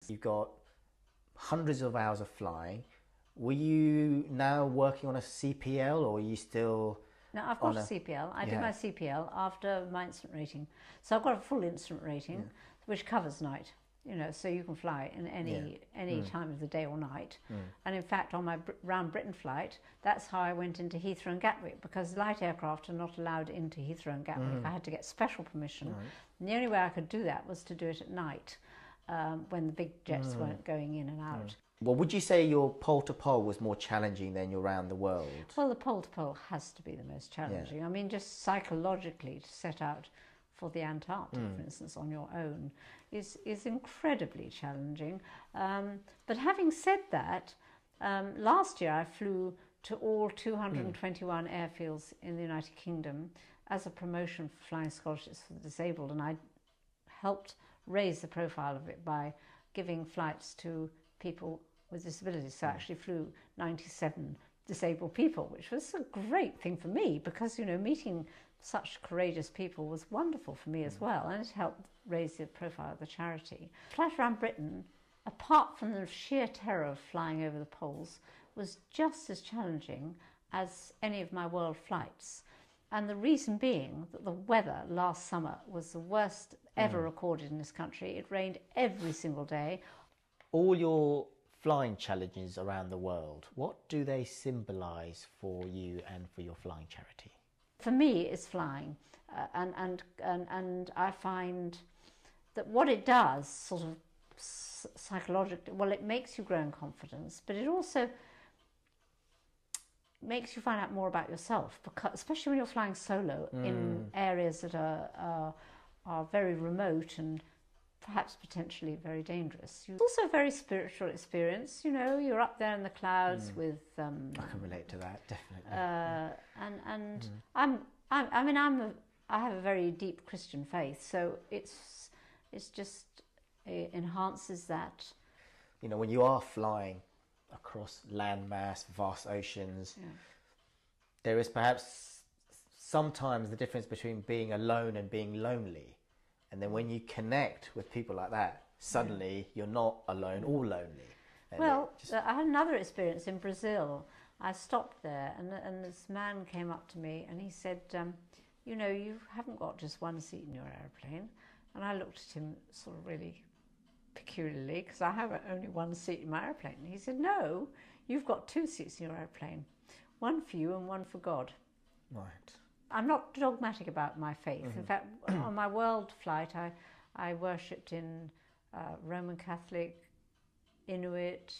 You've got hundreds of hours of flying. Were you now working on a CPL, or are you still... No, I've got a CPL. I did my CPL after my instrument rating. So I've got a full instrument rating, which covers night. You know, so you can fly in any time of the day or night. And in fact, on my round Britain flight, that's how I went into Heathrow and Gatwick, because light aircraft are not allowed into Heathrow and Gatwick. I had to get special permission. And the only way I could do that was to do it at night, when the big jets weren't going in and out. Well, would you say your pole-to-pole was more challenging than your round the world? Well, the pole-to-pole has to be the most challenging. I mean, just psychologically to set out for the Antarctic, for instance, on your own is incredibly challenging. But having said that, last year I flew to all 221 airfields in the United Kingdom as a promotion for flying scholarships for the disabled, and I helped raise the profile of it by giving flights to people with disabilities. So I actually flew 97 disabled people, which was a great thing for me, because, you know, meeting such courageous people was wonderful for me as well, and it helped raise the profile of the charity. Flight around Britain, apart from the sheer terror of flying over the poles, was just as challenging as any of my world flights. And the reason being that the weather last summer was the worst ever recorded in this country. It rained every single day. All your flying challenges around the world, what do they symbolise for you and for your flying charity? For me, it's flying, and I find that what it does, sort of psychologically, well, it makes you grow in confidence, but it also makes you find out more about yourself, because especially when you're flying solo in areas that are very remote and perhaps potentially very dangerous. It's also a very spiritual experience. You know, you're up there in the clouds with. I can relate to that, definitely. I have a very deep Christian faith, so it enhances that. You know, when you are flying across landmass, vast oceans, there is perhaps sometimes the difference between being alone and being lonely. And then when you connect with people like that, suddenly you're not alone or lonely. And well, I had another experience in Brazil. I stopped there, and this man came up to me and he said, you know, you haven't got just one seat in your aeroplane. And I looked at him sort of really peculiarly, because I have only one seat in my aeroplane. And he said, no, you've got two seats in your aeroplane, one for you and one for God. Right. I'm not dogmatic about my faith. In fact, on my world flight, I worshipped in Roman Catholic, Inuit,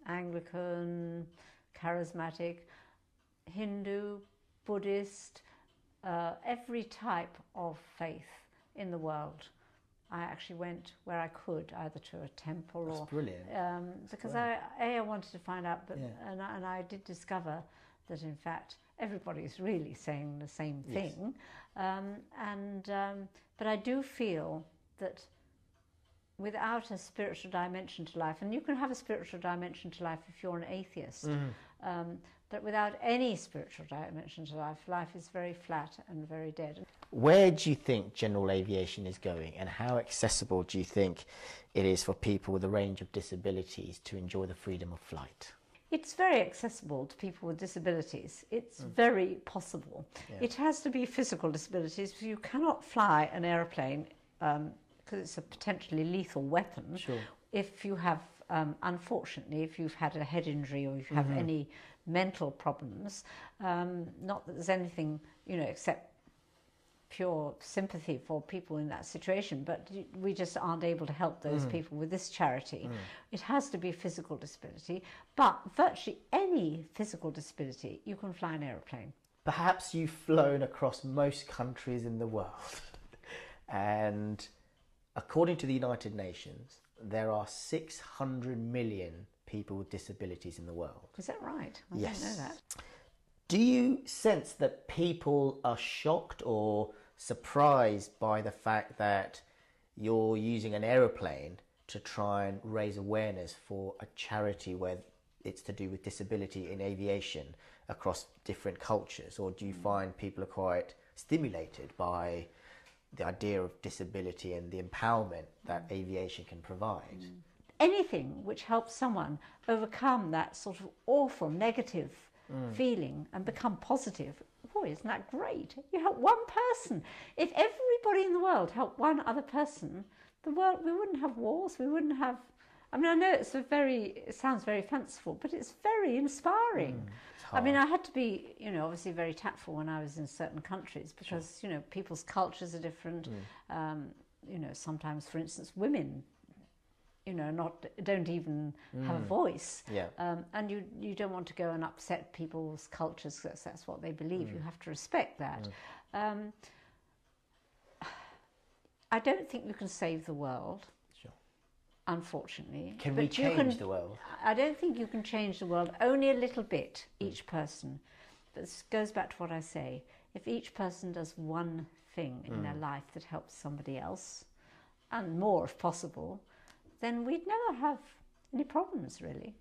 Anglican, Charismatic, Hindu, Buddhist, every type of faith in the world. I actually went where I could, either to a temple or... That's brilliant. Because I wanted to find out, but and I did discover that in fact everybody's really saying the same thing. But I do feel that without a spiritual dimension to life, and you can have a spiritual dimension to life if you're an atheist, but without any spiritual dimension to life, life is very flat and very dead. Where do you think general aviation is going, and how accessible do you think it is for people with a range of disabilities to enjoy the freedom of flight? It's very accessible to people with disabilities. It's very possible. It has to be physical disabilities, because you cannot fly an aeroplane, because it's a potentially lethal weapon. Sure. If you have, unfortunately, if you've had a head injury or if you have any mental problems, not that there's anything, you know, except pure sympathy for people in that situation, but we just aren't able to help those people with this charity. It has to be physical disability, but virtually any physical disability, you can fly an aeroplane. Perhaps you've flown across most countries in the world, and according to the United Nations, there are 600 million people with disabilities in the world. Is that right? I Yes. didn't know that. Do you sense that people are shocked or surprised by the fact that you're using an aeroplane to try and raise awareness for a charity where it's to do with disability in aviation across different cultures? Or do you find people are quite stimulated by the idea of disability and the empowerment that aviation can provide. Anything which helps someone overcome that sort of awful negative feeling and become positive, boy, isn't that great? You help one person. If everybody in the world helped one other person, the world, we wouldn't have wars, we wouldn't have... I mean, I know it sounds very fanciful, but it's very inspiring. I mean, I had to be, you know, obviously very tactful when I was in certain countries because, you know, people's cultures are different. You know, sometimes, for instance, women, you know, don't even have a voice. And you don't want to go and upset people's cultures because that's what they believe. You have to respect that. I don't think you can save the world. Unfortunately. Can we change the world? I don't think you can change the world, only a little bit, each person. This goes back to what I say. If each person does one thing in their life that helps somebody else, and more if possible, then we'd never have any problems, really.